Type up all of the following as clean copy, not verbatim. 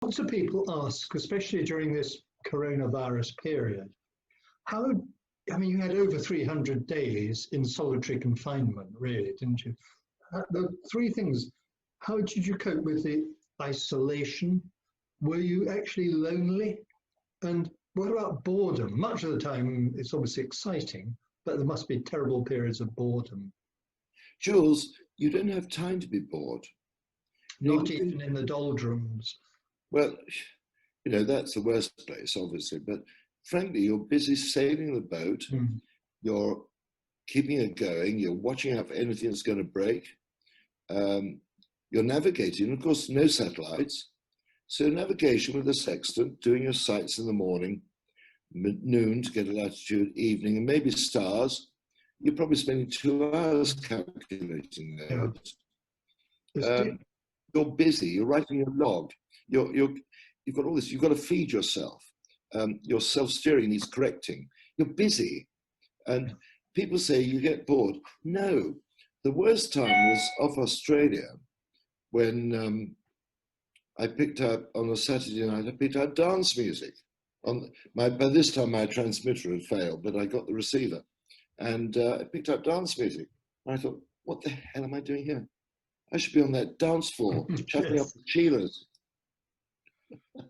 Lots of people ask, especially during this coronavirus period, how, I mean, you had over 300 days in solitary confinement, really, didn't you? The three things, how did you cope with the isolation? Were you actually lonely? And what about boredom? Much of the time it's obviously exciting, but there must be terrible periods of boredom. Jules, you don't have time to be bored. Not even in the doldrums. Well, you know, that's the worst place, obviously, but frankly, you're busy sailing the boat, you're keeping it going, you're watching out for anything that's going to break, you're navigating, of course, no satellites, so navigation with a sextant, doing your sights in the morning, noon to get a latitude, evening, and maybe stars. You're probably spending 2 hours calculating those. Yeah. You're busy, you're writing a log, you've got all this, you've got to feed yourself. Your self-steering needs correcting. You're busy. And people say you get bored. No, the worst time was off Australia when I picked up on a Saturday night, I picked up dance music. By this time my transmitter had failed, but I got the receiver. And I picked up dance music. And I thought, what the hell am I doing here? I should be on that dance floor, chucking up the Sheilas.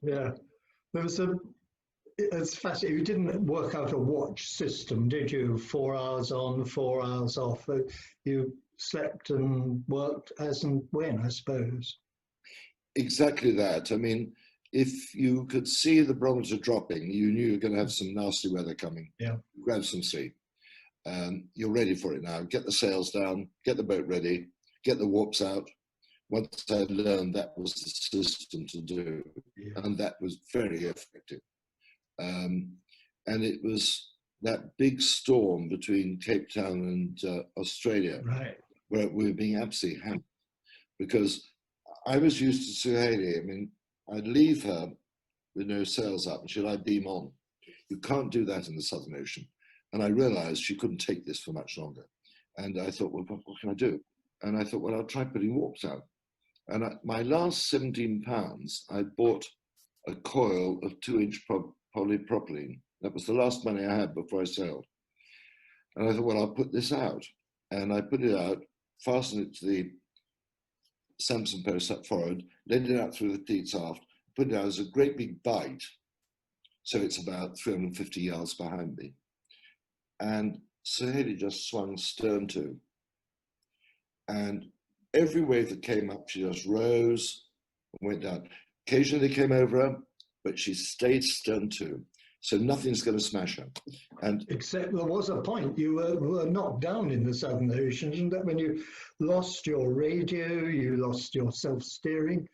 Yeah, there was it's fascinating. You didn't work out a watch system, did you? 4 hours on, 4 hours off. You slept and worked as and when, I suppose. Exactly that. I mean, if you could see the barometer dropping, you knew you were going to have some nasty weather coming. Yeah. Grab some sleep. You're ready for it now. Get the sails down, get the boat ready, get the warps out. Once I learned that was the system to do, and that was very effective. And it was that big storm between Cape Town and Australia, right, where we were being absolutely hammered, because I was used to Suhaili. I mean, I'd leave her with no sails up, and she'd like beam on. You can't do that in the Southern Ocean. And I realized she couldn't take this for much longer. And I thought, well, what can I do? And I thought, well, I'll try putting warps out. And my last 17 pounds, I bought a coil of 2-inch polypropylene. That was the last money I had before I sailed. And I thought, well, I'll put this out. And I put it out, fastened it to the Samson post up forward, laid it out through the cleats aft, put it out as a great big bight. So it's about 350 yards behind me. And Suhaili just swung stern to. And every wave that came up, she just rose and went down. Occasionally they came over her, but she stayed stern to. So nothing's going to smash her. And except there was a point you were knocked down in the Southern Ocean, isn't that when you lost your radio, you lost your self-steering?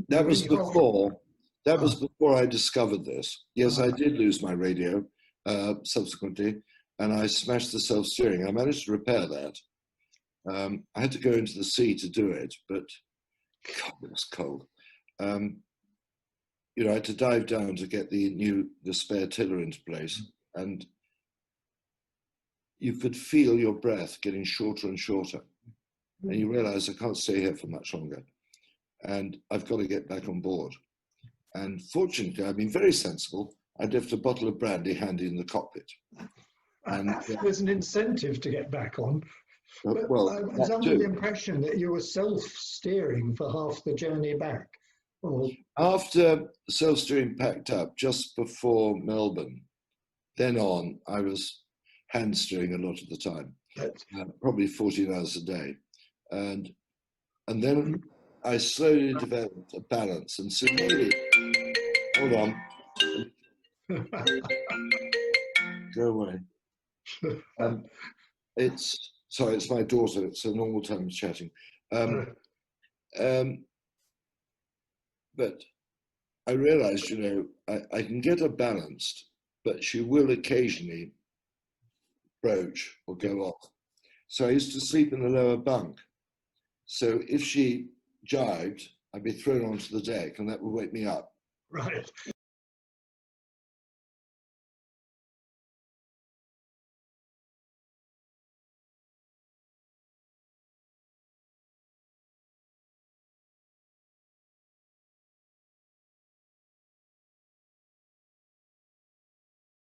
That was before. That was before I discovered this. Yes, I did lose my radio subsequently, and I smashed the self-steering. I managed to repair that. I had to go into the sea to do it, but God, it was cold. You know, I had to dive down to get the spare tiller into place, and you could feel your breath getting shorter and shorter, and you realize I can't stay here for much longer, and I've got to get back on board. And fortunately, I've been very sensible. I'd left a bottle of brandy handy in the cockpit. And there's an incentive to get back on. But well, I was under the impression that you were self-steering for half the journey back. Or... After self-steering packed up, just before Melbourne, then on, I was hand steering a lot of the time, probably 14 hours a day. And then I slowly developed a balance. And so maybe, hold on. Go away. Sorry, it's my daughter. It's a normal time of chatting. But I realized, you know, I can get her balanced, but she will occasionally broach or go off. So I used to sleep in the lower bunk. So if she jibed, I'd be thrown onto the deck and that would wake me up. Right.